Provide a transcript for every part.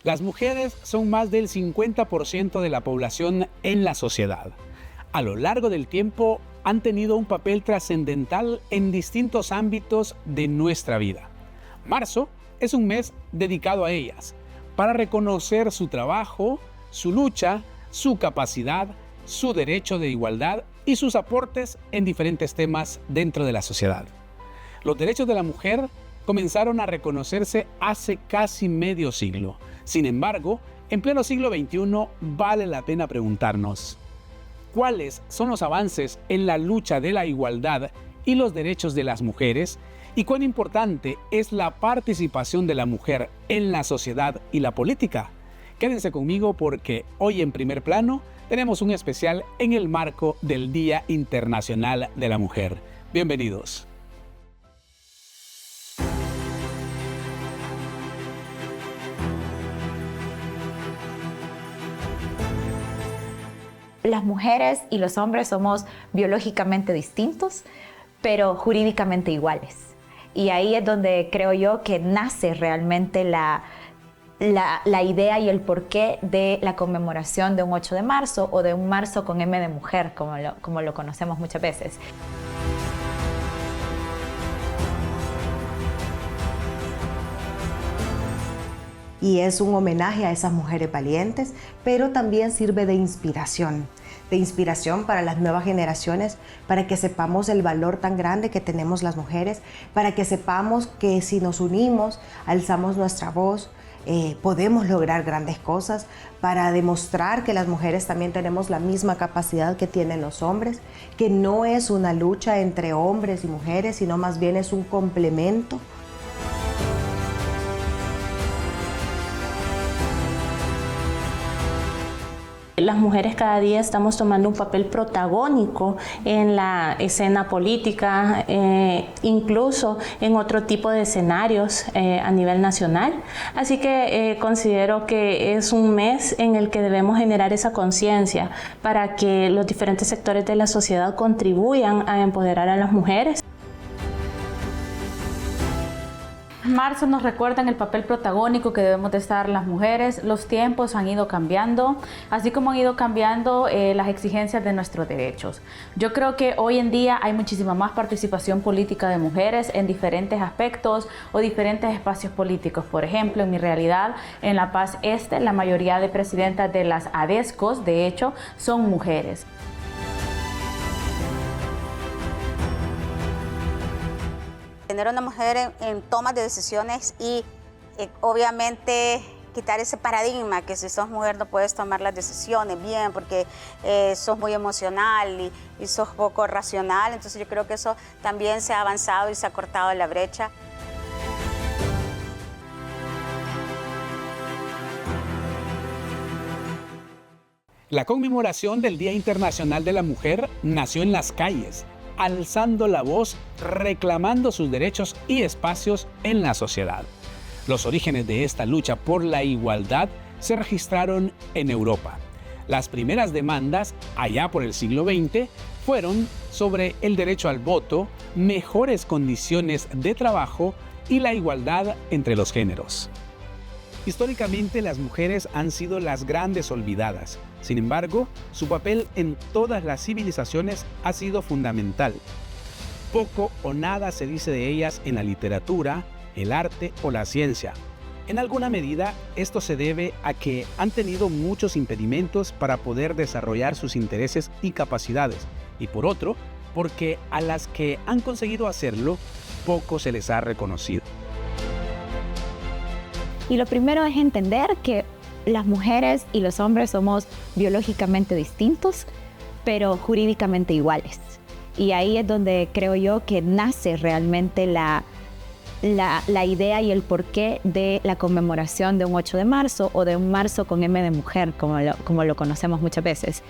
Las mujeres son más del 50% de la población en la sociedad. A lo largo del tiempo han tenido un papel trascendental en distintos ámbitos de nuestra vida. Marzo es un mes dedicado a ellas, para reconocer su trabajo, su lucha, su capacidad, su derecho de igualdad y sus aportes en diferentes temas dentro de la sociedad. Los derechos de la mujer comenzaron a reconocerse hace casi medio siglo. Sin embargo, en pleno siglo XXI vale la pena preguntarnos: ¿cuáles son los avances en la lucha de la igualdad y los derechos de las mujeres? ¿Y cuán importante es la participación de la mujer en la sociedad y la política? Quédense conmigo porque hoy en Primer Plano tenemos un especial en el marco del Día Internacional de la Mujer. Bienvenidos. Las mujeres y los hombres somos biológicamente distintos, pero jurídicamente iguales. Y ahí es donde creo yo que nace realmente la idea y el porqué de la conmemoración de un 8 de marzo o de un marzo con M de mujer, como lo conocemos muchas veces. Y es un homenaje a esas mujeres valientes, pero también sirve de inspiración para las nuevas generaciones, para que sepamos el valor tan grande que tenemos las mujeres, para que sepamos que si nos unimos, alzamos nuestra voz, podemos lograr grandes cosas, para demostrar que las mujeres también tenemos la misma capacidad que tienen los hombres, que no es una lucha entre hombres y mujeres, sino más bien es un complemento. Las mujeres cada día estamos tomando un papel protagónico en la escena política, incluso en otro tipo de escenarios a nivel nacional. Así que considero que es un mes en el que debemos generar esa conciencia para que los diferentes sectores de la sociedad contribuyan a empoderar a las mujeres. Marzo nos recuerda el papel protagónico que debemos de estar las mujeres. Los tiempos han ido cambiando, así como han ido cambiando las exigencias de nuestros derechos. Yo creo que hoy en día hay muchísima más participación política de mujeres en diferentes aspectos o diferentes espacios políticos. Por ejemplo, en mi realidad, en La Paz Este, la mayoría de presidentas de las ADESCOs, de hecho, son mujeres. Tener una mujer en tomas de decisiones y obviamente quitar ese paradigma que si sos mujer no puedes tomar las decisiones bien porque sos muy emocional y sos poco racional. Entonces yo creo que eso también se ha avanzado y se ha cortado la brecha. La conmemoración del Día Internacional de la Mujer nació en las calles, alzando la voz, reclamando sus derechos y espacios en la sociedad. Los orígenes de esta lucha por la igualdad se registraron en Europa. Las primeras demandas, allá por el siglo XX, fueron sobre el derecho al voto, mejores condiciones de trabajo y la igualdad entre los géneros. Históricamente, las mujeres han sido las grandes olvidadas. Sin embargo, su papel en todas las civilizaciones ha sido fundamental. Poco o nada se dice de ellas en la literatura, el arte o la ciencia. En alguna medida, esto se debe a que han tenido muchos impedimentos para poder desarrollar sus intereses y capacidades, y por otro, porque a las que han conseguido hacerlo, poco se les ha reconocido. Y lo primero es entender que las mujeres y los hombres somos biológicamente distintos, pero jurídicamente iguales. Y ahí es donde creo yo que nace realmente la idea y el porqué de la conmemoración de un 8 de marzo o de un marzo con M de mujer, como lo conocemos muchas veces.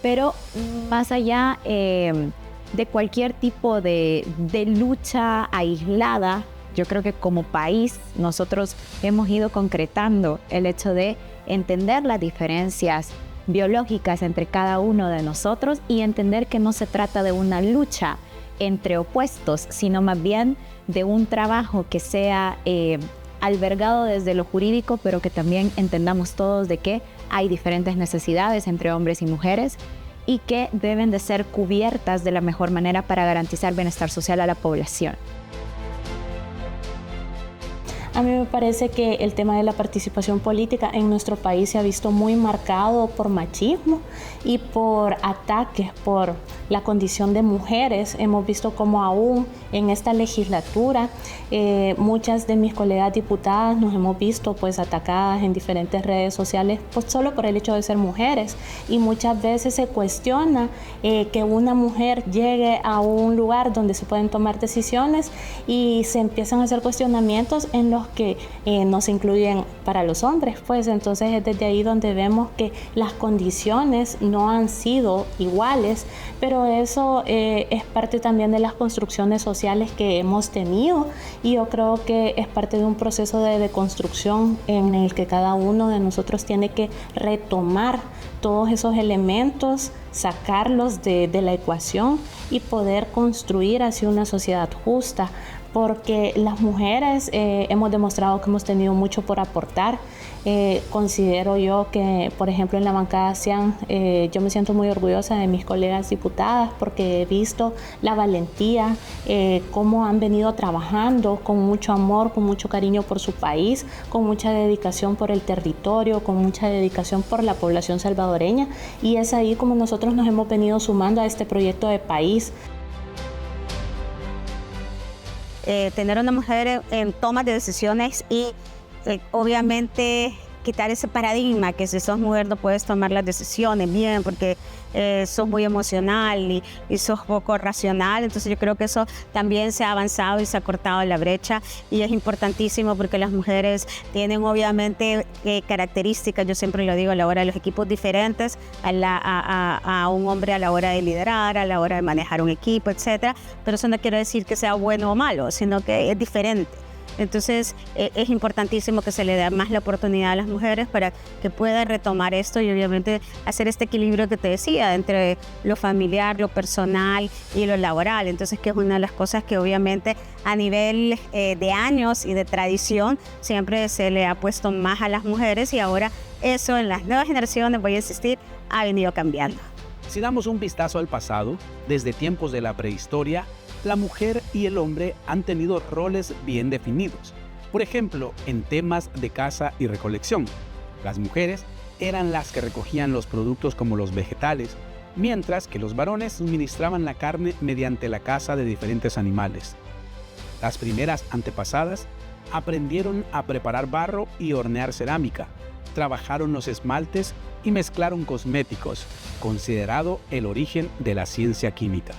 Pero más allá de cualquier tipo de lucha aislada, yo creo que como país nosotros hemos ido concretando el hecho de entender las diferencias biológicas entre cada uno de nosotros y entender que no se trata de una lucha entre opuestos, sino más bien de un trabajo que sea albergado desde lo jurídico, pero que también entendamos todos de que hay diferentes necesidades entre hombres y mujeres y que deben de ser cubiertas de la mejor manera para garantizar bienestar social a la población. A mí me parece que el tema de la participación política en nuestro país se ha visto muy marcado por machismo y por ataques por la condición de mujeres. Hemos visto como aún en esta legislatura muchas de mis colegas diputadas nos hemos visto pues atacadas en diferentes redes sociales pues solo por el hecho de ser mujeres, y muchas veces se cuestiona que una mujer llegue a un lugar donde se pueden tomar decisiones y se empiezan a hacer cuestionamientos en los que no se incluyen para los hombres, pues entonces es desde ahí donde vemos que las condiciones no han sido iguales, pero eso es parte también de las construcciones sociales que hemos tenido, y yo creo que es parte de un proceso de deconstrucción en el que cada uno de nosotros tiene que retomar todos esos elementos, sacarlos de la ecuación y poder construir así una sociedad justa, porque las mujeres hemos demostrado que hemos tenido mucho por aportar. Considero yo que, por ejemplo, en la bancada CIAN, yo me siento muy orgullosa de mis colegas diputadas porque he visto la valentía, cómo han venido trabajando con mucho amor, con mucho cariño por su país, con mucha dedicación por el territorio, con mucha dedicación por la población salvadoreña, y es ahí como nosotros nos hemos venido sumando a este proyecto de país. Tener una mujer en tomas de decisiones y obviamente quitar ese paradigma que si sos mujer no puedes tomar las decisiones bien porque sos muy emocional y sos poco racional. Entonces yo creo que eso también se ha avanzado y se ha cortado la brecha, y es importantísimo porque las mujeres tienen obviamente características, yo siempre lo digo, a la hora de los equipos diferentes a un hombre a la hora de liderar, a la hora de manejar un equipo, etcétera. Pero eso no quiere decir que sea bueno o malo, sino que es diferente. Entonces es importantísimo que se le dé más la oportunidad a las mujeres para que puedan retomar esto y obviamente hacer este equilibrio que te decía entre lo familiar, lo personal y lo laboral. Entonces que es una de las cosas que obviamente a nivel de años y de tradición siempre se le ha puesto más a las mujeres, y ahora eso en las nuevas generaciones, voy a insistir, ha venido cambiando. Si damos un vistazo al pasado, desde tiempos de la prehistoria, la mujer y el hombre han tenido roles bien definidos. Por ejemplo, en temas de caza y recolección, las mujeres eran las que recogían los productos como los vegetales, mientras que los varones suministraban la carne mediante la caza de diferentes animales. Las primeras antepasadas aprendieron a preparar barro y hornear cerámica, trabajaron los esmaltes y mezclaron cosméticos, considerado el origen de la ciencia química.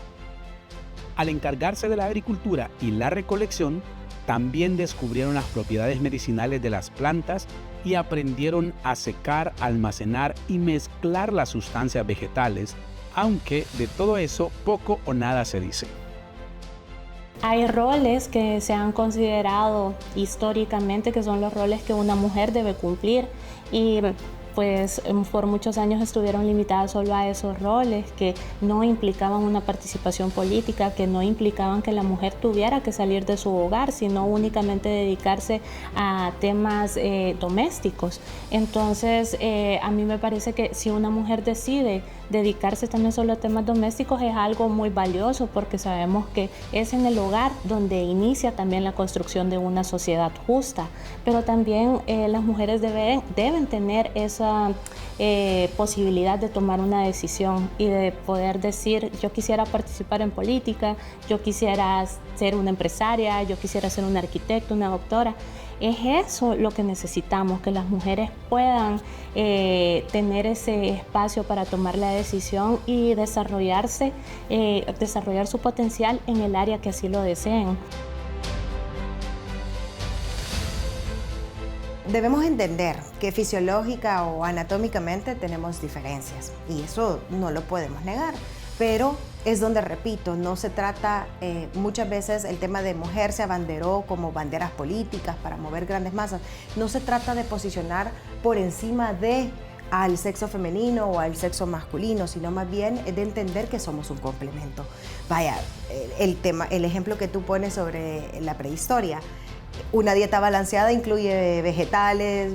Al encargarse de la agricultura y la recolección, también descubrieron las propiedades medicinales de las plantas y aprendieron a secar, almacenar y mezclar las sustancias vegetales, aunque de todo eso poco o nada se dice. Hay roles que se han considerado históricamente que son los roles que una mujer debe cumplir, y pues por muchos años estuvieron limitadas solo a esos roles que no implicaban una participación política, que no implicaban que la mujer tuviera que salir de su hogar, sino únicamente dedicarse a temas domésticos. Entonces, a mí me parece que si una mujer decide dedicarse también solo a temas domésticos es algo muy valioso, porque sabemos que es en el hogar donde inicia también la construcción de una sociedad justa, pero también las mujeres deben tener esa posibilidad de tomar una decisión y de poder decir: yo quisiera participar en política, yo quisiera ser una empresaria, yo quisiera ser una arquitecta, una doctora. Es eso lo que necesitamos, que las mujeres puedan tener ese espacio para tomar la decisión y desarrollar su potencial en el área que así lo deseen. Debemos entender que fisiológica o anatómicamente tenemos diferencias, y eso no lo podemos negar, pero es donde, repito, no se trata, muchas veces el tema de mujer se abanderó como banderas políticas para mover grandes masas. No se trata de posicionar por encima de al sexo femenino o al sexo masculino, sino más bien de entender que somos un complemento. Vaya, el ejemplo que tú pones sobre la prehistoria, Una dieta balanceada incluye vegetales,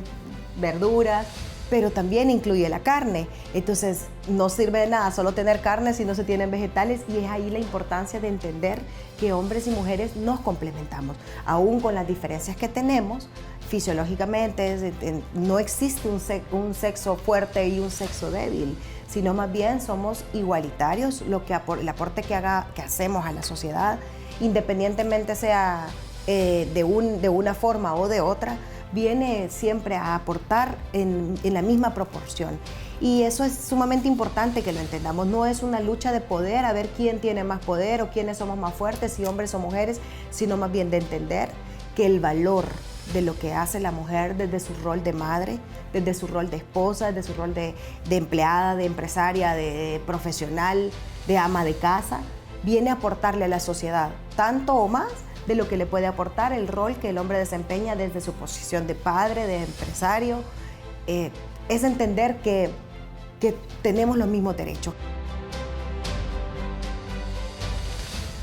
verduras, pero también incluye la carne. Entonces, no sirve de nada solo tener carne si no se tienen vegetales, y es ahí la importancia de entender que hombres y mujeres nos complementamos. Aún con las diferencias que tenemos, fisiológicamente no existe un sexo fuerte y un sexo débil, sino más bien somos igualitarios. El aporte que hacemos a la sociedad, independientemente sea de una forma o de otra, viene siempre a aportar en la misma proporción. Y eso es sumamente importante que lo entendamos. No es una lucha de poder, a ver quién tiene más poder o quiénes somos más fuertes, si hombres o mujeres, sino más bien de entender que el valor de lo que hace la mujer desde su rol de madre, desde su rol de esposa, desde su rol de empleada, de empresaria, de profesional, de ama de casa, viene a aportarle a la sociedad tanto o más de lo que le puede aportar el rol que el hombre desempeña desde su posición de padre, de empresario. Es entender que tenemos los mismos derechos.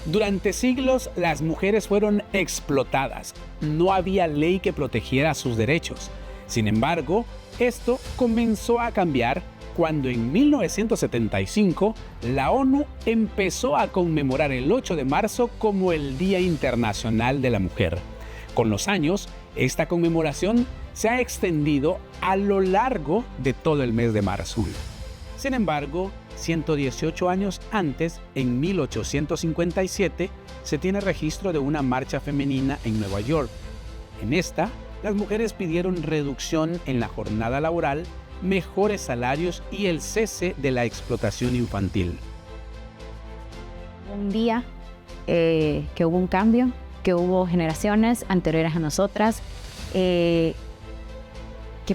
Durante siglos, las mujeres fueron explotadas. No había ley que protegiera sus derechos. Sin embargo, esto comenzó a cambiar cuando en 1975 la ONU empezó a conmemorar el 8 de marzo como el Día Internacional de la Mujer. Con los años, esta conmemoración se ha extendido a lo largo de todo el mes de marzo. Sin embargo, 118 años antes, en 1857, se tiene registro de una marcha femenina en Nueva York. En esta, las mujeres pidieron reducción en la jornada laboral, mejores salarios y el cese de la explotación infantil. Un día que hubo un cambio, que hubo generaciones anteriores a nosotras, que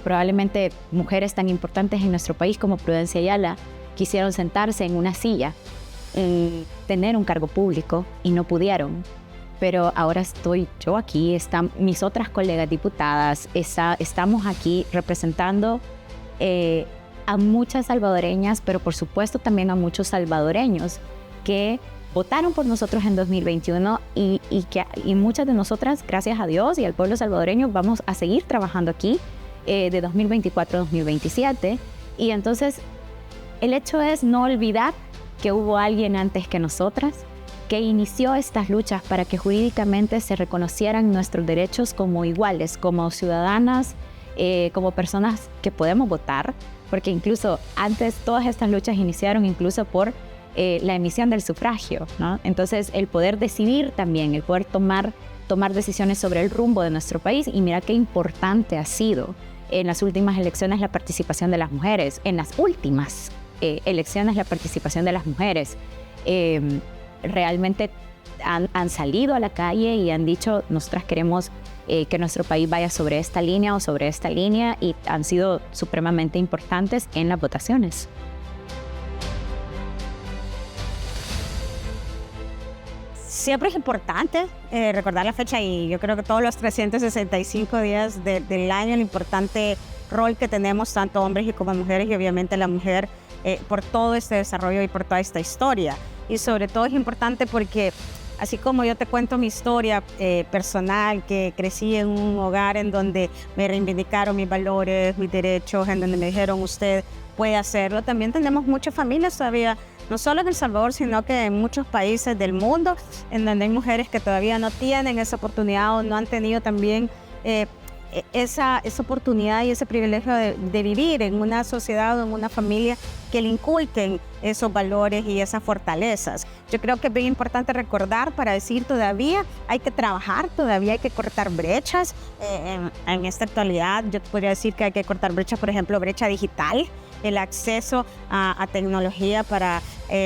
probablemente mujeres tan importantes en nuestro país como Prudencia Ayala quisieron sentarse en una silla, tener un cargo público y no pudieron. Pero ahora estoy yo aquí, están mis otras colegas diputadas, estamos aquí representando a muchas salvadoreñas, pero por supuesto también a muchos salvadoreños que votaron por nosotros en 2021 y muchas de nosotras, gracias a Dios y al pueblo salvadoreño, vamos a seguir trabajando aquí de 2024 a 2027. Y entonces el hecho es no olvidar que hubo alguien antes que nosotras que inició estas luchas para que jurídicamente se reconocieran nuestros derechos como iguales, como ciudadanas, como personas que podemos votar, porque incluso antes todas estas luchas iniciaron incluso por la emisión del sufragio, ¿no? Entonces el poder decidir también, el poder tomar decisiones sobre el rumbo de nuestro país. Y mira qué importante ha sido en las últimas elecciones la participación de las mujeres, en las últimas elecciones la participación de las mujeres. Realmente han salido a la calle y han dicho, nosotras queremos que nuestro país vaya sobre esta línea o sobre esta línea, y han sido supremamente importantes en las votaciones. Siempre es importante recordar la fecha, y yo creo que todos los 365 días del año, el importante rol que tenemos tanto hombres y como mujeres, y obviamente la mujer por todo este desarrollo y por toda esta historia. Y sobre todo es importante porque así como yo te cuento mi historia personal, que crecí en un hogar en donde me reivindicaron mis valores, mis derechos, en donde me dijeron usted puede hacerlo, también tenemos muchas familias todavía, no solo en El Salvador, sino que en muchos países del mundo, en donde hay mujeres que todavía no tienen esa oportunidad o no han tenido también esa oportunidad y ese privilegio de vivir en una sociedad o en una familia que le inculquen esos valores y esas fortalezas. Yo creo que es bien importante recordar para decir todavía hay que trabajar, todavía hay que cortar brechas. En esta actualidad yo podría decir que hay que cortar brechas, por ejemplo, brecha digital, el acceso a tecnología para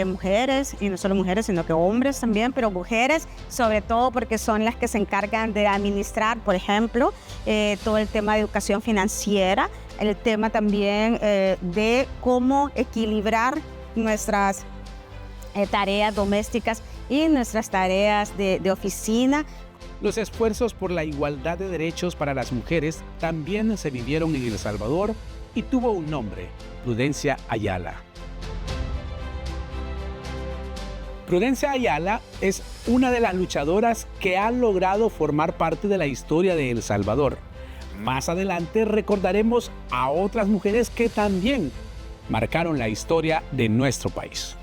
mujeres, y no solo mujeres, sino que hombres también, pero mujeres sobre todo porque son las que se encargan de administrar, por ejemplo, todo el tema de educación financiera, el tema también de cómo equilibrar nuestras tareas domésticas y nuestras tareas de oficina. Los esfuerzos por la igualdad de derechos para las mujeres también se vivieron en El Salvador y tuvo un nombre: Prudencia Ayala. Prudencia Ayala es una de las luchadoras que ha logrado formar parte de la historia de El Salvador. Más adelante recordaremos a otras mujeres que también marcaron la historia de nuestro país.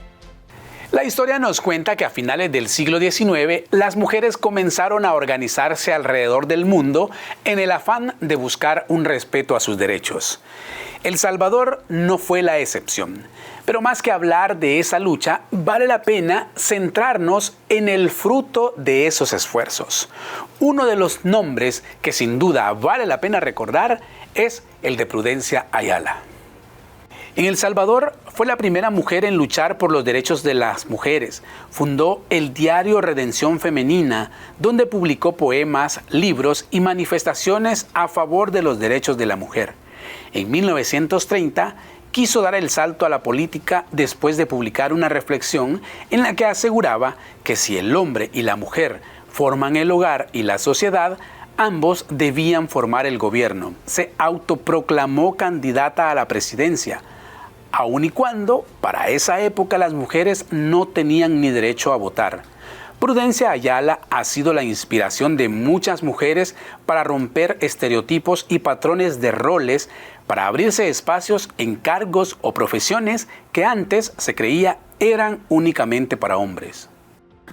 La historia nos cuenta que a finales del siglo XIX, las mujeres comenzaron a organizarse alrededor del mundo en el afán de buscar un respeto a sus derechos. El Salvador no fue la excepción, pero más que hablar de esa lucha, vale la pena centrarnos en el fruto de esos esfuerzos. Uno de los nombres que sin duda vale la pena recordar es el de Prudencia Ayala. En El Salvador fue la primera mujer en luchar por los derechos de las mujeres. Fundó el diario Redención Femenina, donde publicó poemas, libros y manifestaciones a favor de los derechos de la mujer. En 1930 quiso dar el salto a la política después de publicar una reflexión en la que aseguraba que si el hombre y la mujer forman el hogar y la sociedad, ambos debían formar el gobierno. Se autoproclamó candidata a la presidencia, aun y cuando para esa época las mujeres no tenían ni derecho a votar. Prudencia Ayala ha sido la inspiración de muchas mujeres para romper estereotipos y patrones de roles, para abrirse espacios en cargos o profesiones que antes se creía eran únicamente para hombres.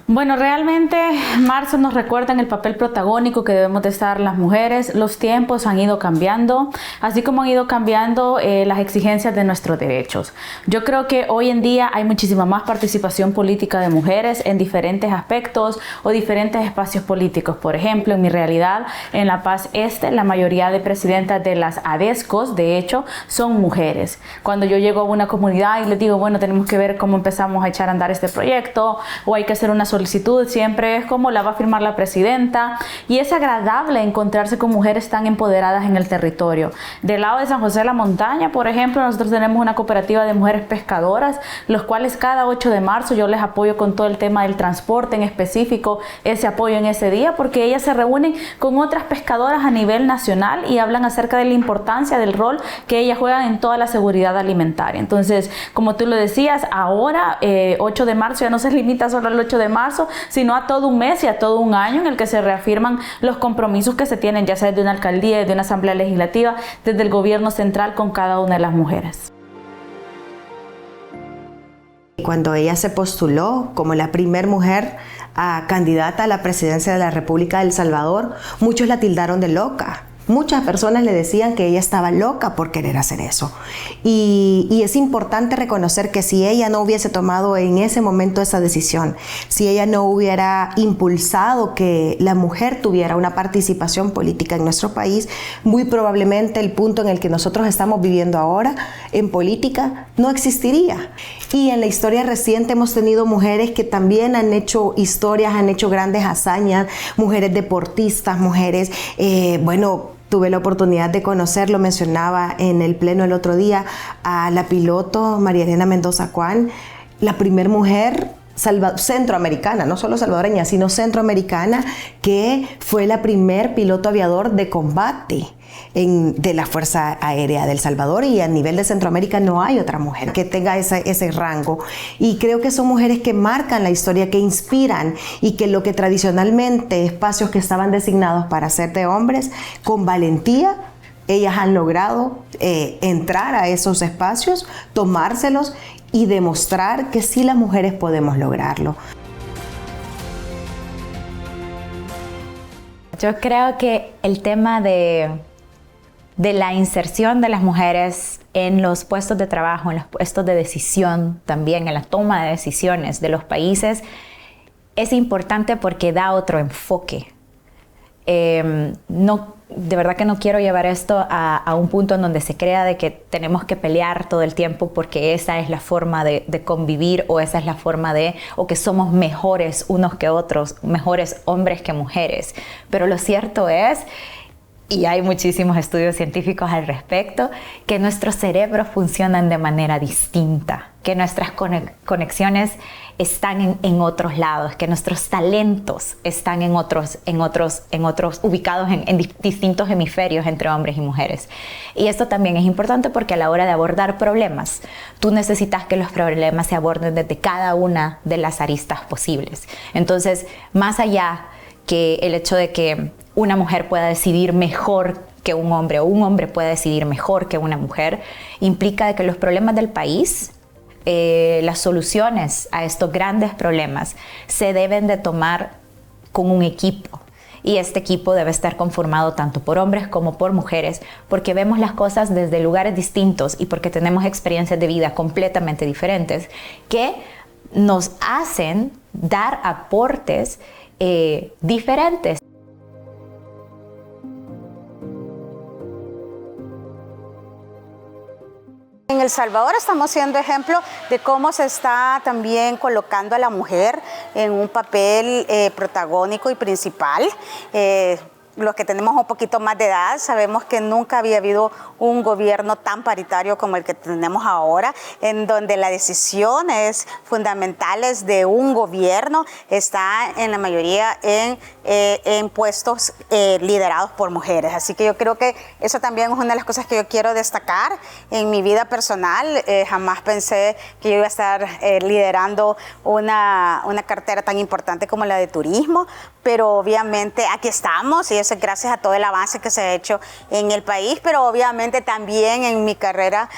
Bueno, realmente marzo nos recuerda en el papel protagónico que debemos de estar las mujeres. Los tiempos han ido cambiando, así como han ido cambiando las exigencias de nuestros derechos. Yo creo que hoy en día hay muchísima más participación política de mujeres en diferentes aspectos o diferentes espacios políticos. Por ejemplo, en mi realidad, en La Paz Este, la mayoría de presidentas de las ADESCOs, de hecho, son mujeres. Cuando yo llego a una comunidad y les digo, bueno, tenemos que ver cómo empezamos a echar a andar este proyecto o hay que hacer una solicitud, siempre es como la va a firmar la presidenta, y es agradable encontrarse con mujeres tan empoderadas en el territorio. Del lado de San José de la Montaña, por ejemplo, nosotros tenemos una cooperativa de mujeres pescadoras, los cuales cada 8 de marzo yo les apoyo con todo el tema del transporte, en específico ese apoyo en ese día, porque ellas se reúnen con otras pescadoras a nivel nacional y hablan acerca de la importancia del rol que ellas juegan en toda la seguridad alimentaria. Entonces, como tú lo decías, ahora 8 de marzo ya no se limita solo al 8 de marzo, sino a todo un mes y a todo un año en el que se reafirman los compromisos que se tienen, ya sea de una alcaldía, de una asamblea legislativa, desde el gobierno central con cada una de las mujeres. Cuando ella se postuló como la primer mujer candidata a la presidencia de la República de El Salvador, muchos la tildaron de loca. Muchas personas le decían que ella estaba loca por querer hacer eso. Y es importante reconocer que si ella no hubiese tomado en ese momento esa decisión, si ella no hubiera impulsado que la mujer tuviera una participación política en nuestro país, muy probablemente el punto en el que nosotros estamos viviendo ahora en política no existiría. Y en la historia reciente hemos tenido mujeres que también han hecho historias, han hecho grandes hazañas, mujeres deportistas, mujeres, tuve la oportunidad de conocer, lo mencionaba en el pleno el otro día, a la piloto María Elena Mendoza Cuán, la primer mujer centroamericana, no solo salvadoreña, sino centroamericana, que fue la primer piloto aviador de combate de la Fuerza Aérea de El Salvador, y a nivel de Centroamérica no hay otra mujer que tenga ese rango. Y creo que son mujeres que marcan la historia, que inspiran, y que lo que tradicionalmente espacios que estaban designados para ser de hombres, con valentía, ellas han logrado entrar a esos espacios, tomárselos y demostrar que sí las mujeres podemos lograrlo. Yo creo que el tema de la inserción de las mujeres en los puestos de trabajo, en los puestos de decisión, también en la toma de decisiones de los países, es importante porque da otro enfoque. De verdad que no quiero llevar esto a un punto en donde se crea de que tenemos que pelear todo el tiempo porque esa es la forma de convivir, o esa es la forma o que somos mejores unos que otros, mejores hombres que mujeres. Pero lo cierto es, y hay muchísimos estudios científicos al respecto, que nuestros cerebros funcionan de manera distinta. que nuestras conexiones están en otros lados, que nuestros talentos están en otros ubicados en distintos hemisferios entre hombres y mujeres. Y esto también es importante porque a la hora de abordar problemas, tú necesitas que los problemas se aborden desde cada una de las aristas posibles. Entonces, más allá que el hecho de que una mujer pueda decidir mejor que un hombre o un hombre pueda decidir mejor que una mujer, implica de que los problemas del país, las soluciones a estos grandes problemas se deben de tomar con un equipo. Y este equipo debe estar conformado tanto por hombres como por mujeres, porque vemos las cosas desde lugares distintos y porque tenemos experiencias de vida completamente diferentes que nos hacen dar aportes diferentes. En El Salvador estamos siendo ejemplo de cómo se está también colocando a la mujer en un papel protagónico y principal. Los que tenemos un poquito más de edad sabemos que nunca había habido un gobierno tan paritario como el que tenemos ahora, en donde las decisiones fundamentales de un gobierno están en la mayoría en puestos liderados por mujeres. Así que yo creo que eso también es una de las cosas que yo quiero destacar en mi vida personal. Jamás pensé que yo iba a estar liderando una cartera tan importante como la de turismo, pero obviamente aquí estamos y eso es gracias a todo el avance que se ha hecho en el país, pero obviamente también en mi carrera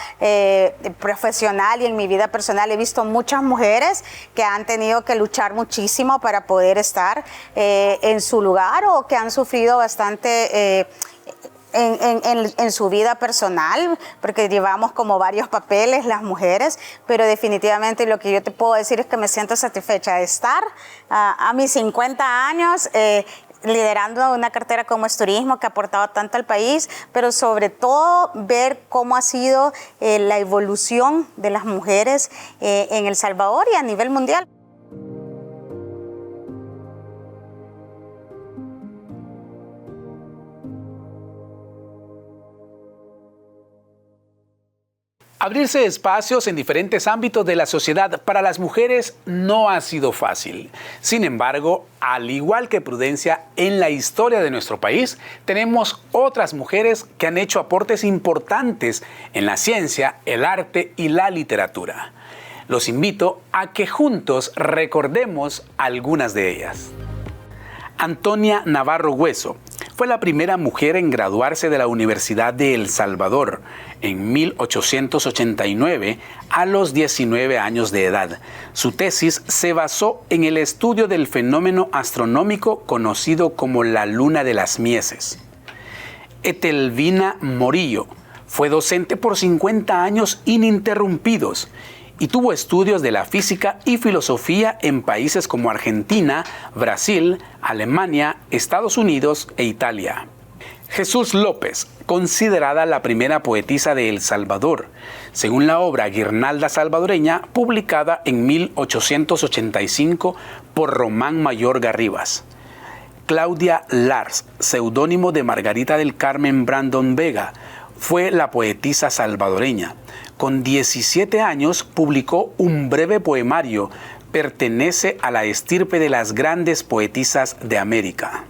profesional y en mi vida personal he visto muchas mujeres que han tenido que luchar muchísimo para poder estar en su lugar o que han sufrido bastante en su vida personal, porque llevamos como varios papeles las mujeres, pero definitivamente lo que yo te puedo decir es que me siento satisfecha de estar a mis 50 años liderando una cartera como es turismo, que ha aportado tanto al país, pero sobre todo ver cómo ha sido la evolución de las mujeres en El Salvador y a nivel mundial. Abrirse espacios en diferentes ámbitos de la sociedad para las mujeres no ha sido fácil. Sin embargo, al igual que Prudencia, en la historia de nuestro país tenemos otras mujeres que han hecho aportes importantes en la ciencia, el arte y la literatura. Los invito a que juntos recordemos algunas de ellas. Antonia Navarro Hueso fue la primera mujer en graduarse de la Universidad de El Salvador en 1889 a los 19 años de edad. Su tesis se basó en el estudio del fenómeno astronómico conocido como la luna de las mieses. Etelvina Morillo fue docente por 50 años ininterrumpidos y tuvo estudios de la física y filosofía en países como Argentina, Brasil, Alemania, Estados Unidos e Italia. Jesús López, considerada la primera poetisa de El Salvador, según la obra Guirnalda Salvadoreña, publicada en 1885 por Román Mayor Garribas. Claudia Lars, seudónimo de Margarita del Carmen Brandon Vega, fue la poetisa salvadoreña. Con 17 años publicó un breve poemario. Pertenece a la estirpe de las grandes poetisas de América.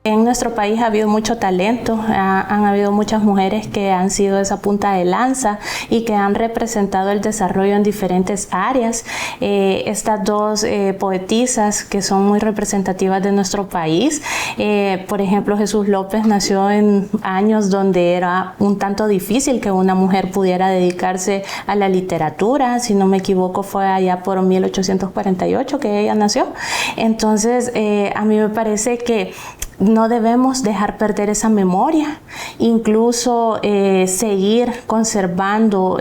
En nuestro país ha habido mucho talento, han habido muchas mujeres que han sido esa punta de lanza y que han representado el desarrollo en diferentes áreas. Estas dos poetisas que son muy representativas de nuestro país, por ejemplo, Jesús López nació en años donde era un tanto difícil que una mujer pudiera dedicarse a la literatura. Si no me equivoco, fue allá por 1848 que ella nació. Entonces, a mí me parece que no debemos dejar perder esa memoria, incluso seguir conservando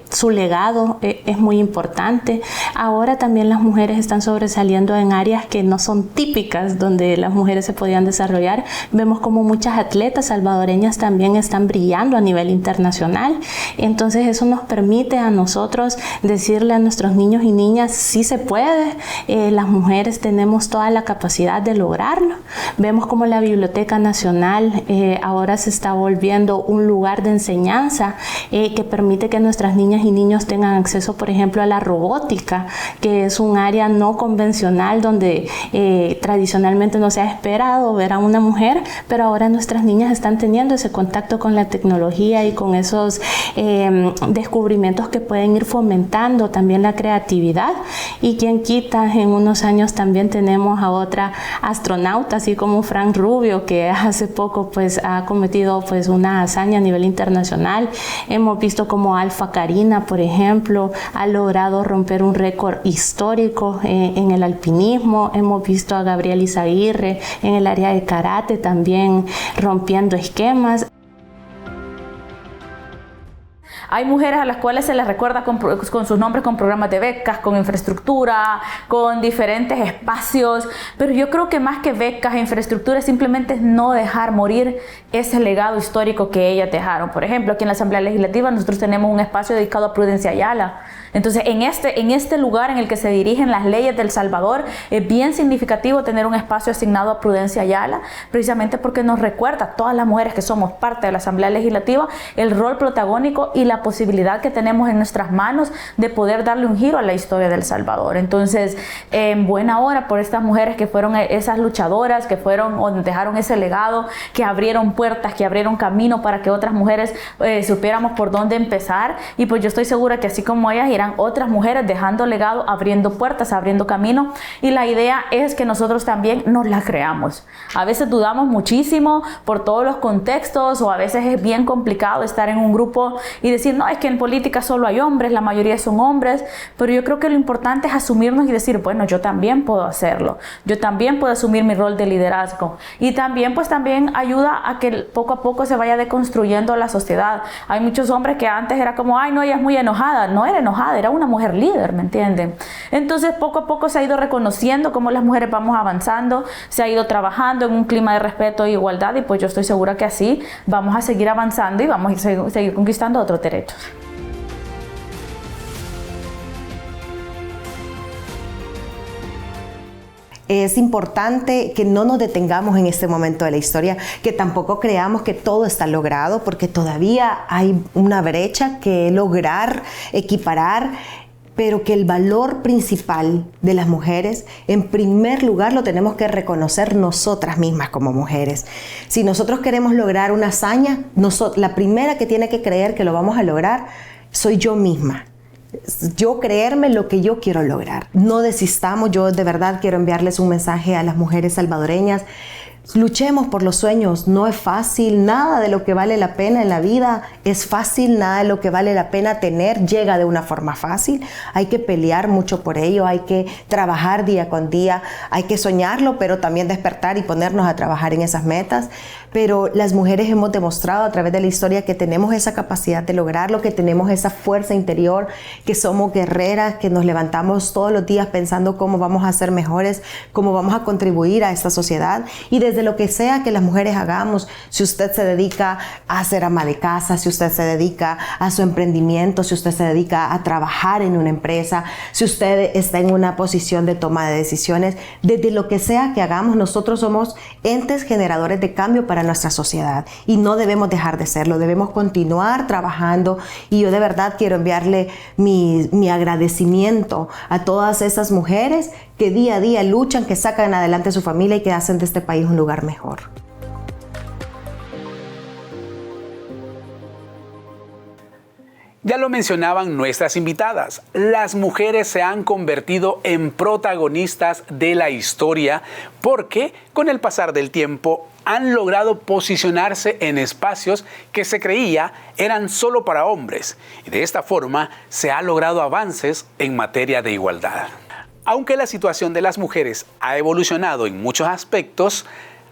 su legado es muy importante. Ahora también las mujeres están sobresaliendo en áreas que no son típicas donde las mujeres se podían desarrollar. Vemos como muchas atletas salvadoreñas también están brillando a nivel internacional. Entonces eso nos permite a nosotros decirle a nuestros niños y niñas, sí se puede, las mujeres tenemos toda la capacidad de lograrlo. Vemos vemos como la Biblioteca Nacional ahora se está volviendo un lugar de enseñanza que permite que nuestras niñas y niños tengan acceso, por ejemplo, a la robótica, que es un área no convencional donde tradicionalmente no se ha esperado ver a una mujer, pero ahora nuestras niñas están teniendo ese contacto con la tecnología y con esos descubrimientos que pueden ir fomentando también la creatividad. Y quien quita, en unos años también tenemos a otra astronauta, así como Frank Rubio, que hace poco pues ha cometido pues una hazaña a nivel internacional. Hemos visto como Alfa Karina, por ejemplo, ha logrado romper un récord histórico en el alpinismo. Hemos visto a Gabriel Izaguirre en el área de karate también rompiendo esquemas. Hay mujeres a las cuales se les recuerda con sus nombres, con programas de becas, con infraestructura, con diferentes espacios, pero yo creo que más que becas e infraestructura simplemente es no dejar morir ese legado histórico que ellas dejaron. Por ejemplo, aquí en la Asamblea Legislativa nosotros tenemos un espacio dedicado a Prudencia Ayala. Entonces, en este lugar en el que se dirigen las leyes del Salvador, es bien significativo tener un espacio asignado a Prudencia Ayala, precisamente porque nos recuerda a todas las mujeres que somos parte de la Asamblea Legislativa el rol protagónico y la posibilidad que tenemos en nuestras manos de poder darle un giro a la historia del Salvador. Entonces, en buena hora por estas mujeres que fueron esas luchadoras, que fueron o dejaron ese legado, que abrieron puertas, que abrieron camino para que otras mujeres supiéramos por dónde empezar. Y pues yo estoy segura que así como ellas irán otras mujeres dejando legado, abriendo puertas, abriendo camino, y la idea es que nosotros también nos la creamos. A veces dudamos muchísimo por todos los contextos, o a veces es bien complicado estar en un grupo y decir, no, es que en política solo hay hombres, la mayoría son hombres, pero yo creo que lo importante es asumirnos y decir, bueno, yo también puedo hacerlo, yo también puedo asumir mi rol de liderazgo, y también pues también ayuda a que poco a poco se vaya deconstruyendo la sociedad. Hay muchos hombres que antes era como, ay, no, ella es muy enojada. No era enojada, era una mujer líder, ¿me entienden? Entonces poco a poco se ha ido reconociendo cómo las mujeres vamos avanzando, se ha ido trabajando en un clima de respeto e igualdad, y pues yo estoy segura que así vamos a seguir avanzando y vamos a seguir conquistando otros derechos. Es importante que no nos detengamos en este momento de la historia, que tampoco creamos que todo está logrado, porque todavía hay una brecha que lograr equiparar, pero que el valor principal de las mujeres, en primer lugar, lo tenemos que reconocer nosotras mismas como mujeres. Si nosotros queremos lograr una hazaña, la primera que tiene que creer que lo vamos a lograr soy yo misma. Yo creerme lo que yo quiero lograr. No desistamos. Yo de verdad quiero enviarles un mensaje a las mujeres salvadoreñas. Luchemos por los sueños. No es fácil. Nada de lo que vale la pena en la vida es fácil. Nada de lo que vale la pena tener llega de una forma fácil. Hay que pelear mucho por ello. Hay que trabajar día con día. Hay que soñarlo, pero también despertar y ponernos a trabajar en esas metas. Pero las mujeres hemos demostrado a través de la historia que tenemos esa capacidad de lograrlo, que tenemos esa fuerza interior, que somos guerreras, que nos levantamos todos los días pensando cómo vamos a ser mejores, cómo vamos a contribuir a esta sociedad. Y desde lo que sea que las mujeres hagamos, si usted se dedica a ser ama de casa, si usted se dedica a su emprendimiento, si usted se dedica a trabajar en una empresa, si usted está en una posición de toma de decisiones, desde lo que sea que hagamos, nosotros somos entes generadores de cambio para nuestra sociedad, y no debemos dejar de serlo, debemos continuar trabajando. Y yo de verdad quiero enviarle mi agradecimiento a todas esas mujeres que día a día luchan, que sacan adelante a su familia y que hacen de este país un lugar mejor. Ya lo mencionaban nuestras invitadas, las mujeres se han convertido en protagonistas de la historia porque con el pasar del tiempo han logrado posicionarse en espacios que se creía eran solo para hombres, y de esta forma se ha logrado avances en materia de igualdad. Aunque la situación de las mujeres ha evolucionado en muchos aspectos,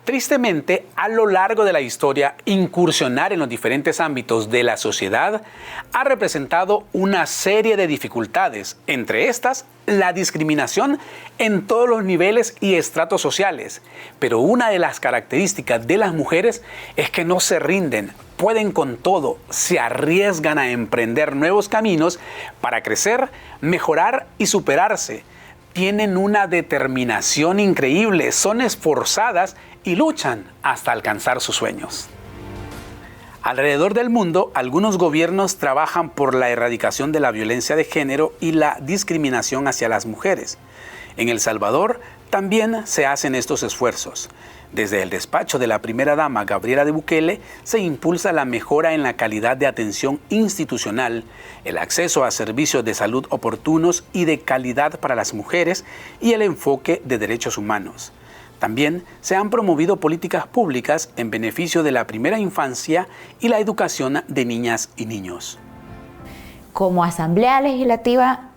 tristemente, a lo largo de la historia, incursionar en los diferentes ámbitos de la sociedad ha representado una serie de dificultades, entre estas, la discriminación en todos los niveles y estratos sociales. Pero una de las características de las mujeres es que no se rinden, pueden con todo, se arriesgan a emprender nuevos caminos para crecer, mejorar y superarse. tienen una determinación increíble, son esforzadas y luchan hasta alcanzar sus sueños. Alrededor del mundo, algunos gobiernos trabajan por la erradicación de la violencia de género y la discriminación hacia las mujeres. En El Salvador también se hacen estos esfuerzos. Desde el despacho de la primera dama Gabriela de Bukele se impulsa la mejora en la calidad de atención institucional, el acceso a servicios de salud oportunos y de calidad para las mujeres y el enfoque de derechos humanos. También se han promovido políticas públicas en beneficio de la primera infancia y la educación de niñas y niños. Como Asamblea Legislativa,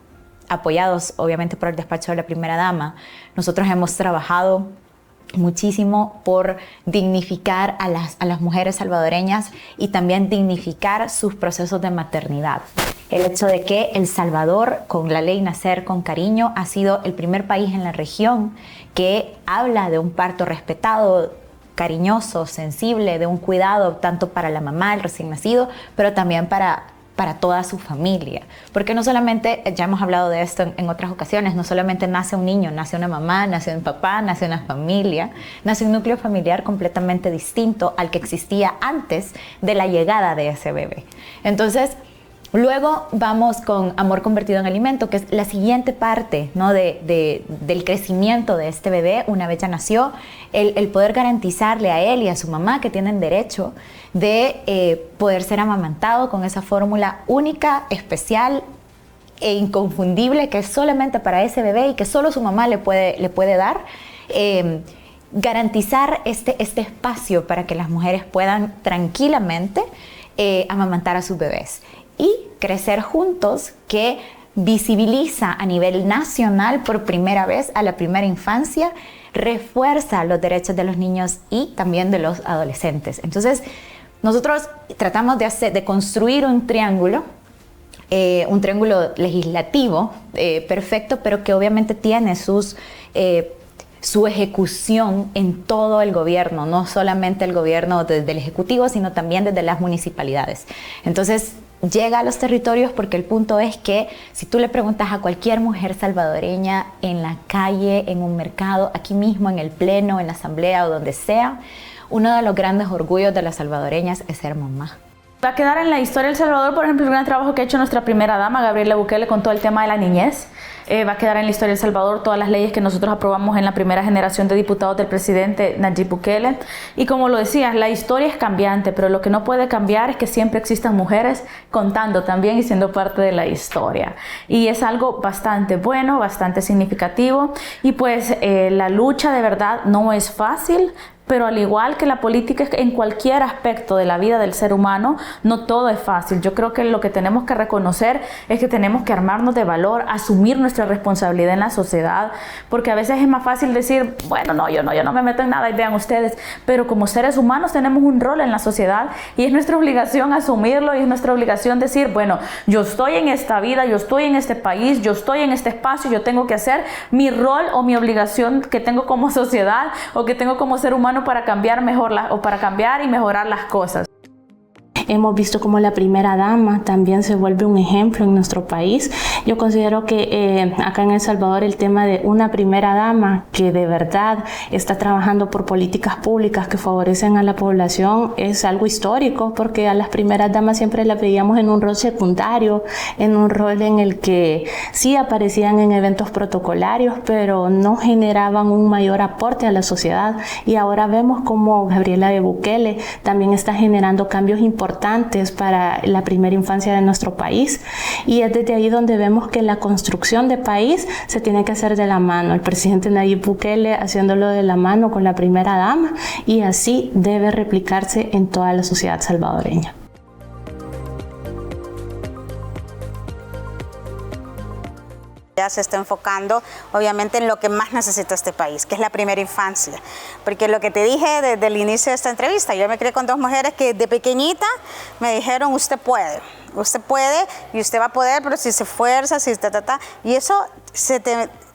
apoyados obviamente por el despacho de la primera dama, nosotros hemos trabajado muchísimo por dignificar a las mujeres salvadoreñas y también dignificar sus procesos de maternidad. El hecho de que El Salvador, con la ley Nacer con Cariño, ha sido el primer país en la región que habla de un parto respetado, cariñoso, sensible, de un cuidado tanto para la mamá, el recién nacido, pero también para toda su familia. Porque no solamente, ya hemos hablado de esto en otras ocasiones, no solamente nace un niño, nace una mamá, nace un papá, nace una familia, nace un núcleo familiar completamente distinto al que existía antes de la llegada de ese bebé. Entonces, luego vamos con Amor Convertido en Alimento, que es la siguiente parte, ¿no? del crecimiento de este bebé una vez ya nació, el poder garantizarle a él y a su mamá que tienen derecho de poder ser amamantado con esa fórmula única, especial e inconfundible que es solamente para ese bebé y que solo su mamá le puede dar. Garantizar este espacio para que las mujeres puedan tranquilamente amamantar a sus bebés. Y Crecer Juntos, que visibiliza a nivel nacional por primera vez a la primera infancia, refuerza los derechos de los niños y también de los adolescentes. Entonces, nosotros tratamos de construir un triángulo legislativo perfecto, pero que obviamente tiene su ejecución en todo el gobierno, no solamente el gobierno desde el Ejecutivo, sino también desde las municipalidades. Entonces, llega a los territorios porque el punto es que si tú le preguntas a cualquier mujer salvadoreña en la calle, en un mercado, aquí mismo en el pleno, en la asamblea o donde sea, uno de los grandes orgullos de las salvadoreñas es ser mamá. Va a quedar en la historia El Salvador, por ejemplo, el gran trabajo que ha hecho nuestra primera dama, Gabriela Bukele, con todo el tema de la niñez. Va a quedar en la historia El Salvador todas las leyes que nosotros aprobamos en la primera generación de diputados del presidente Nayib Bukele. Y como lo decías, la historia es cambiante, pero lo que no puede cambiar es que siempre existan mujeres contando también y siendo parte de la historia. Y es algo bastante bueno, bastante significativo. Y pues la lucha de verdad no es fácil, pero al igual que la política en cualquier aspecto de la vida del ser humano, no todo es fácil. Yo creo que lo que tenemos que reconocer es que tenemos que armarnos de valor, asumir nuestra responsabilidad en la sociedad, porque a veces es más fácil decir, bueno, yo no me meto en nada y vean ustedes, pero como seres humanos tenemos un rol en la sociedad y es nuestra obligación asumirlo y es nuestra obligación decir, bueno, yo estoy en esta vida, yo estoy en este país, yo estoy en este espacio, yo tengo que hacer mi rol o mi obligación que tengo como sociedad o que tengo como ser humano para cambiar para cambiar y mejorar las cosas. Hemos visto como la primera dama también se vuelve un ejemplo en nuestro país. Yo considero que acá en El Salvador el tema de una primera dama que de verdad está trabajando por políticas públicas que favorecen a la población es algo histórico, porque a las primeras damas siempre las veíamos en un rol secundario, en un rol en el que sí aparecían en eventos protocolarios, pero no generaban un mayor aporte a la sociedad. Y ahora vemos como Gabriela de Bukele también está generando cambios importantes para la primera infancia de nuestro país, y es desde ahí donde vemos que la construcción de país se tiene que hacer de la mano, el presidente Nayib Bukele haciéndolo de la mano con la primera dama, y así debe replicarse en toda la sociedad salvadoreña. Ya se está enfocando obviamente en lo que más necesita este país, que es la primera infancia, porque lo que te dije desde el inicio de esta entrevista, yo me crié con dos mujeres que de pequeñita me dijeron, usted puede y usted va a poder, pero si se esfuerza, y eso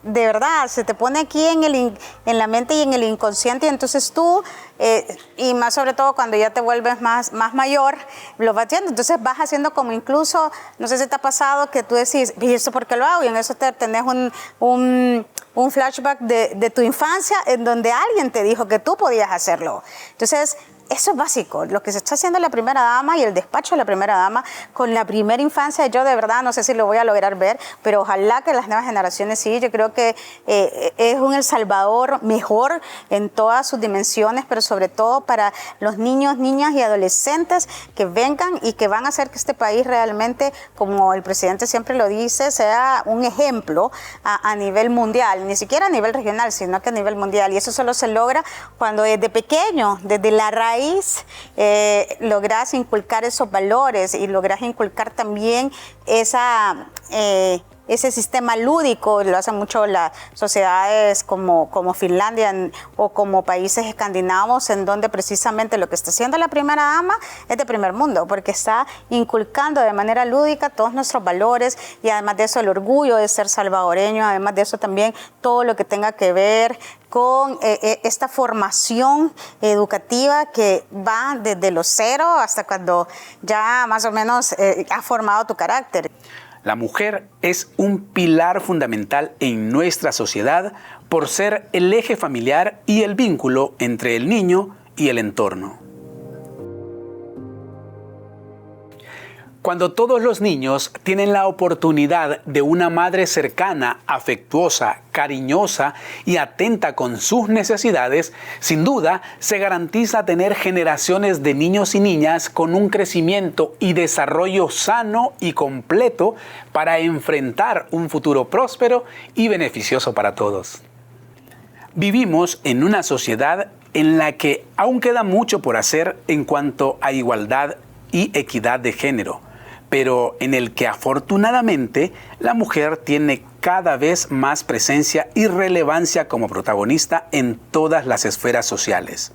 de verdad, se te pone aquí en la mente y en el inconsciente, y entonces tú, y más sobre todo cuando ya te vuelves más mayor, lo vas haciendo. Entonces vas haciendo como incluso, no sé si te ha pasado que tú decís, ¿y esto por qué lo hago? Y en eso tenés un flashback de tu infancia en donde alguien te dijo que tú podías hacerlo. Entonces, eso es básico, lo que se está haciendo la primera dama y el despacho de la primera dama con la primera infancia. Yo de verdad no sé si lo voy a lograr ver, pero ojalá que las nuevas generaciones sí. Yo creo que es un El Salvador mejor en todas sus dimensiones, pero sobre todo para los niños, niñas y adolescentes que vengan y que van a hacer que este país realmente, como el presidente siempre lo dice, sea un ejemplo a nivel mundial, ni siquiera a nivel regional, sino que a nivel mundial. Y eso solo se logra cuando desde pequeño, desde la raíz, logras inculcar esos valores y logras inculcar también ese sistema lúdico. Lo hacen mucho las sociedades como Finlandia o como países escandinavos, en donde precisamente lo que está haciendo la primera dama es de primer mundo, porque está inculcando de manera lúdica todos nuestros valores, y además de eso el orgullo de ser salvadoreño, además de eso también todo lo que tenga que ver con esta formación educativa que va desde los 0 hasta cuando ya más o menos has formado tu carácter. La mujer es un pilar fundamental en nuestra sociedad por ser el eje familiar y el vínculo entre el niño y el entorno. Cuando todos los niños tienen la oportunidad de una madre cercana, afectuosa, cariñosa y atenta con sus necesidades, sin duda se garantiza tener generaciones de niños y niñas con un crecimiento y desarrollo sano y completo para enfrentar un futuro próspero y beneficioso para todos. Vivimos en una sociedad en la que aún queda mucho por hacer en cuanto a igualdad y equidad de género, pero en el que afortunadamente la mujer tiene cada vez más presencia y relevancia como protagonista en todas las esferas sociales.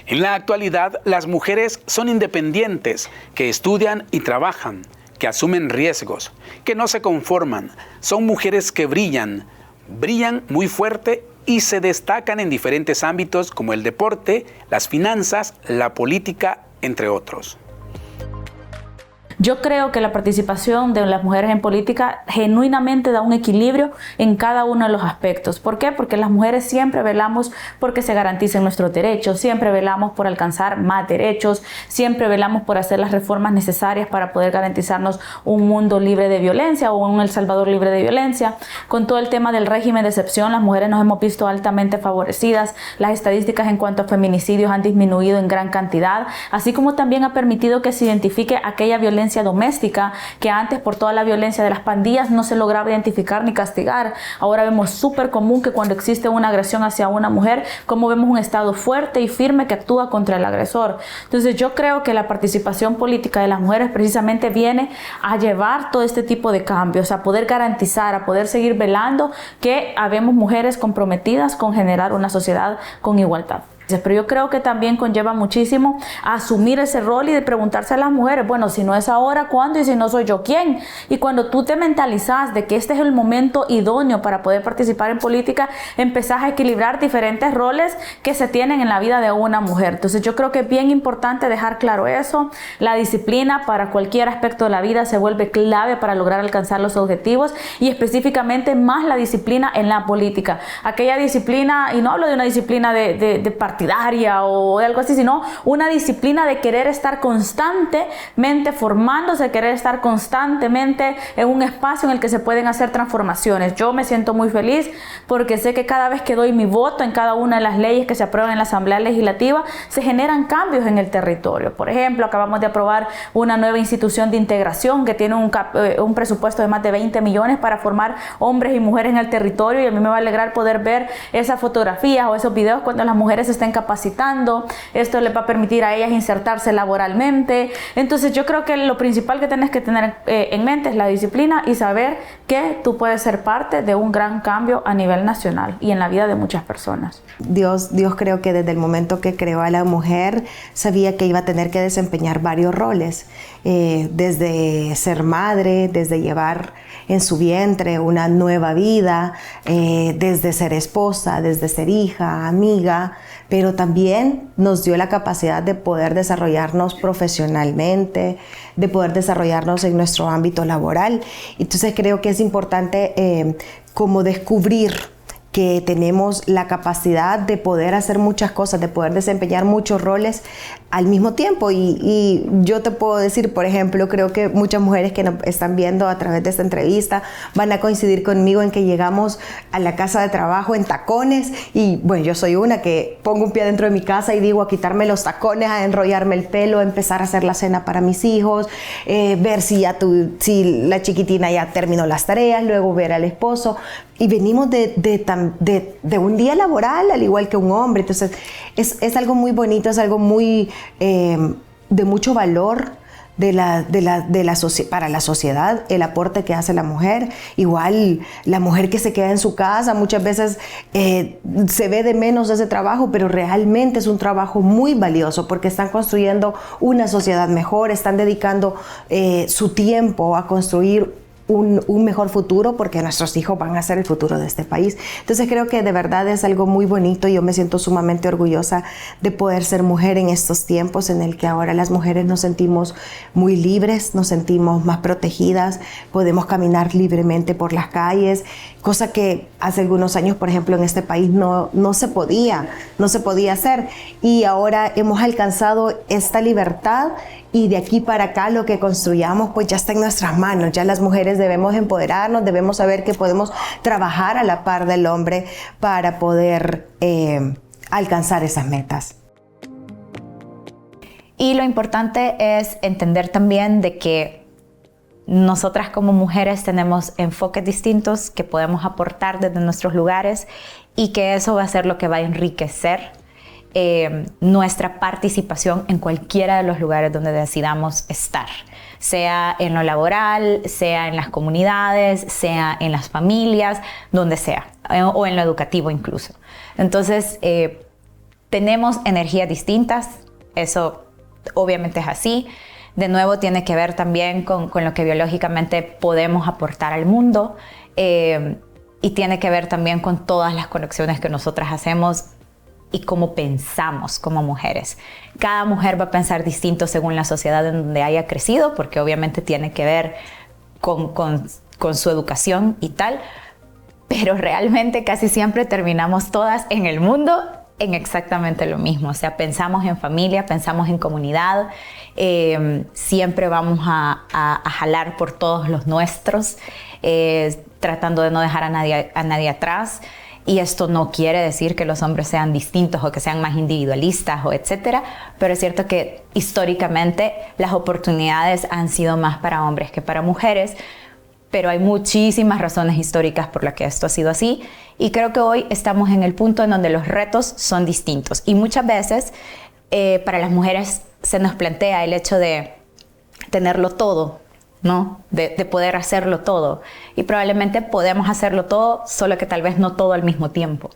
En la actualidad, las mujeres son independientes, que estudian y trabajan, que asumen riesgos, que no se conforman. Son mujeres que brillan muy fuerte y se destacan en diferentes ámbitos como el deporte, las finanzas, la política, entre otros. Yo creo que la participación de las mujeres en política genuinamente da un equilibrio en cada uno de los aspectos. ¿Por qué? Porque las mujeres siempre velamos porque se garanticen nuestros derechos, siempre velamos por alcanzar más derechos, siempre velamos por hacer las reformas necesarias para poder garantizarnos un mundo libre de violencia o un El Salvador libre de violencia. Con todo el tema del régimen de excepción, las mujeres nos hemos visto altamente favorecidas. Las estadísticas en cuanto a feminicidios han disminuido en gran cantidad, así como también ha permitido que se identifique aquella violencia doméstica que antes, por toda la violencia de las pandillas, no se lograba identificar ni castigar. Ahora vemos súper común que cuando existe una agresión hacia una mujer, como vemos un Estado fuerte y firme que actúa contra el agresor. Entonces yo creo que la participación política de las mujeres precisamente viene a llevar todo este tipo de cambios, a poder garantizar, a poder seguir velando que habemos mujeres comprometidas con generar una sociedad con igualdad. Pero yo creo que también conlleva muchísimo a asumir ese rol y de preguntarse a las mujeres, bueno, si no es ahora, ¿cuándo? Y si no soy yo, ¿quién? Y cuando tú te mentalizas de que este es el momento idóneo para poder participar en política, empezás a equilibrar diferentes roles que se tienen en la vida de una mujer. Entonces yo creo que es bien importante dejar claro eso. La disciplina para cualquier aspecto de la vida se vuelve clave para lograr alcanzar los objetivos, y específicamente más la disciplina en la política. Aquella disciplina, y no hablo de una disciplina de partidaria o de algo así, sino una disciplina de querer estar constantemente formándose, querer estar constantemente en un espacio en el que se pueden hacer transformaciones. Yo me siento muy feliz porque sé que cada vez que doy mi voto en cada una de las leyes que se aprueban en la Asamblea Legislativa, se generan cambios en el territorio. Por ejemplo, acabamos de aprobar una nueva institución de integración que tiene un presupuesto de más de 20 millones para formar hombres y mujeres en el territorio, y a mí me va a alegrar poder ver esas fotografías o esos videos cuando las mujeres estén capacitando. Esto les va a permitir a ellas insertarse laboralmente. Entonces yo creo que lo principal que tienes que tener en mente es la disciplina y saber que tú puedes ser parte de un gran cambio a nivel nacional y en la vida de muchas personas. Dios creo que desde el momento que creó a la mujer sabía que iba a tener que desempeñar varios roles, desde ser madre, desde llevar en su vientre una nueva vida, desde ser esposa, desde ser hija, amiga, pero también nos dio la capacidad de poder desarrollarnos profesionalmente, de poder desarrollarnos en nuestro ámbito laboral. Entonces creo que es importante como descubrir que tenemos la capacidad de poder hacer muchas cosas, de poder desempeñar muchos roles al mismo tiempo. Y yo te puedo decir, por ejemplo, creo que muchas mujeres que nos están viendo a través de esta entrevista van a coincidir conmigo en que llegamos a la casa de trabajo en tacones. Y bueno, yo soy una que pongo un pie dentro de mi casa y digo a quitarme los tacones, a enrollarme el pelo, a empezar a hacer la cena para mis hijos, ver si la chiquitina ya terminó las tareas, luego ver al esposo. Y venimos de un día laboral al igual que un hombre. Entonces es algo muy bonito, es algo muy de mucho valor para la sociedad, el aporte que hace la mujer. Igual la mujer que se queda en su casa muchas veces se ve de menos ese trabajo, pero realmente es un trabajo muy valioso porque están construyendo una sociedad mejor, están dedicando su tiempo a construir un mejor futuro, porque nuestros hijos van a ser el futuro de este país. Entonces creo que de verdad es algo muy bonito y yo me siento sumamente orgullosa de poder ser mujer en estos tiempos en el que ahora las mujeres nos sentimos muy libres, nos sentimos más protegidas, podemos caminar libremente por las calles, cosa que hace algunos años, por ejemplo, en este país no se podía hacer, y ahora hemos alcanzado esta libertad. Y de aquí para acá lo que construyamos pues ya está en nuestras manos. Ya las mujeres debemos empoderarnos, debemos saber que podemos trabajar a la par del hombre para poder alcanzar esas metas. Y lo importante es entender también de que nosotras como mujeres tenemos enfoques distintos que podemos aportar desde nuestros lugares y que eso va a ser lo que va a enriquecer nuestra participación en cualquiera de los lugares donde decidamos estar, sea en lo laboral, sea en las comunidades, sea en las familias, donde sea, o en lo educativo incluso. Entonces, tenemos energías distintas, eso obviamente es así. De nuevo, tiene que ver también con lo que biológicamente podemos aportar al mundo y tiene que ver también con todas las conexiones que nosotras hacemos y cómo pensamos como mujeres. Cada mujer va a pensar distinto según la sociedad en donde haya crecido, porque obviamente tiene que ver con su educación y tal, pero realmente casi siempre terminamos todas en el mundo en exactamente lo mismo. O sea, pensamos en familia, pensamos en comunidad, siempre vamos a jalar por todos los nuestros, tratando de no dejar a nadie atrás. Y esto no quiere decir que los hombres sean distintos o que sean más individualistas o etcétera, pero es cierto que históricamente las oportunidades han sido más para hombres que para mujeres, pero hay muchísimas razones históricas por las que esto ha sido así y creo que hoy estamos en el punto en donde los retos son distintos y muchas veces para las mujeres se nos plantea el hecho de tenerlo todo, ¿no? De poder hacerlo todo. Y probablemente podemos hacerlo todo, solo que tal vez no todo al mismo tiempo.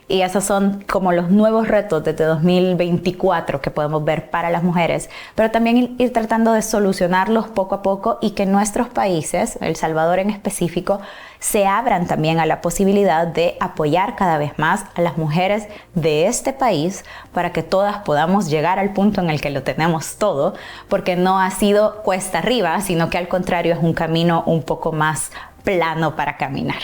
Y esos son como los nuevos retos desde 2024 que podemos ver para las mujeres, pero también ir tratando de solucionarlos poco a poco y que nuestros países, El Salvador en específico, se abran también a la posibilidad de apoyar cada vez más a las mujeres de este país para que todas podamos llegar al punto en el que lo tenemos todo, porque no ha sido cuesta arriba, sino que al contrario es un camino un poco más plano para caminar.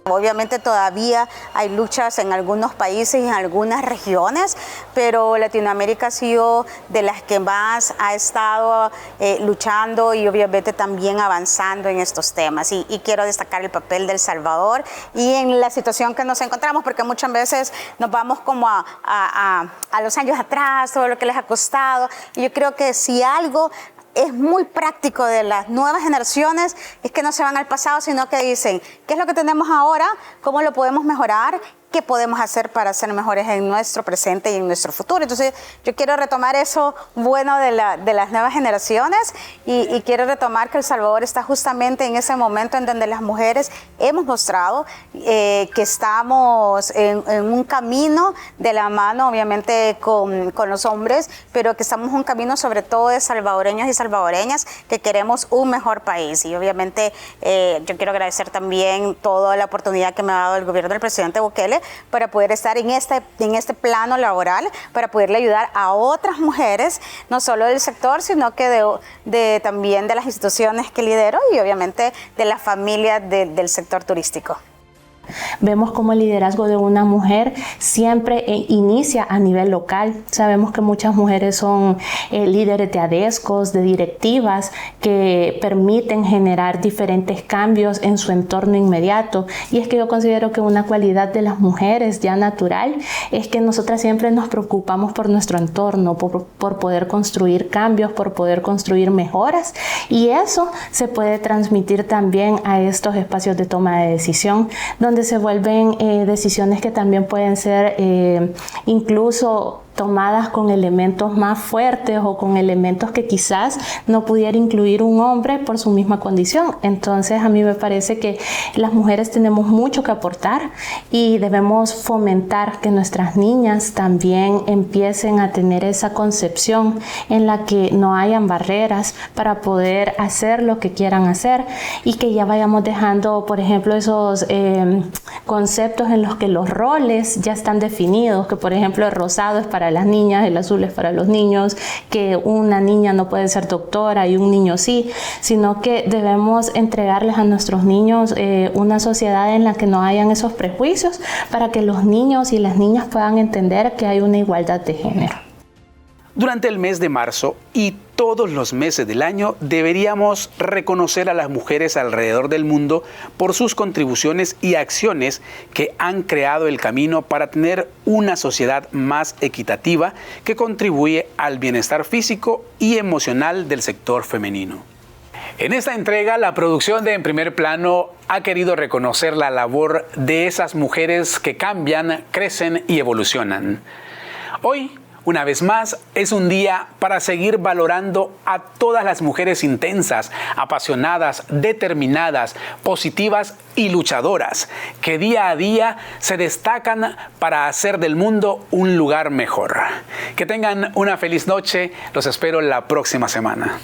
Obviamente todavía hay luchas en algunos países y en algunas regiones, pero Latinoamérica ha sido de las que más ha estado luchando y obviamente también avanzando en estos temas. Y quiero destacar el papel de El Salvador y en la situación que nos encontramos, porque muchas veces nos vamos como a los años atrás, todo lo que les ha costado. Y yo creo que si algo es muy práctico de las nuevas generaciones, es que no se van al pasado, sino que dicen, ¿qué es lo que tenemos ahora? ¿Cómo lo podemos mejorar? qué podemos hacer para ser mejores en nuestro presente y en nuestro futuro. Entonces, yo quiero retomar eso bueno de las nuevas generaciones y quiero retomar que El Salvador está justamente en ese momento en donde las mujeres hemos mostrado que estamos en un camino de la mano, obviamente, con los hombres, pero que estamos en un camino sobre todo de salvadoreños y salvadoreñas que queremos un mejor país. Y obviamente yo quiero agradecer también toda la oportunidad que me ha dado el gobierno del presidente Bukele para poder estar en este plano laboral, para poderle ayudar a otras mujeres, no solo del sector, sino que también de las instituciones que lidero y obviamente de la familia del sector turístico. Vemos como el liderazgo de una mujer siempre inicia a nivel local. Sabemos que muchas mujeres son líderes de ADESCOs, de directivas que permiten generar diferentes cambios en su entorno inmediato. Y es que yo considero que una cualidad de las mujeres ya natural es que nosotras siempre nos preocupamos por nuestro entorno, por poder construir cambios, por poder construir mejoras. Y eso se puede transmitir también a estos espacios de toma de decisión, donde se vuelven decisiones que también pueden ser incluso tomadas con elementos más fuertes o con elementos que quizás no pudiera incluir un hombre por su misma condición. Entonces a mí me parece que las mujeres tenemos mucho que aportar y debemos fomentar que nuestras niñas también empiecen a tener esa concepción en la que no hayan barreras para poder hacer lo que quieran hacer y que ya vayamos dejando, por ejemplo, esos conceptos en los que los roles ya están definidos, que por ejemplo el rosado es para las niñas, el azul es para los niños, que una niña no puede ser doctora y un niño sí, sino que debemos entregarles a nuestros niños una sociedad en la que no hayan esos prejuicios para que los niños y las niñas puedan entender que hay una igualdad de género. Durante el mes de marzo y todos los meses del año deberíamos reconocer a las mujeres alrededor del mundo por sus contribuciones y acciones que han creado el camino para tener una sociedad más equitativa que contribuye al bienestar físico y emocional del sector femenino. En esta entrega, la producción de En Primer Plano ha querido reconocer la labor de esas mujeres que cambian, crecen y evolucionan. Hoy, una vez más, es un día para seguir valorando a todas las mujeres intensas, apasionadas, determinadas, positivas y luchadoras, que día a día se destacan para hacer del mundo un lugar mejor. Que tengan una feliz noche, los espero la próxima semana.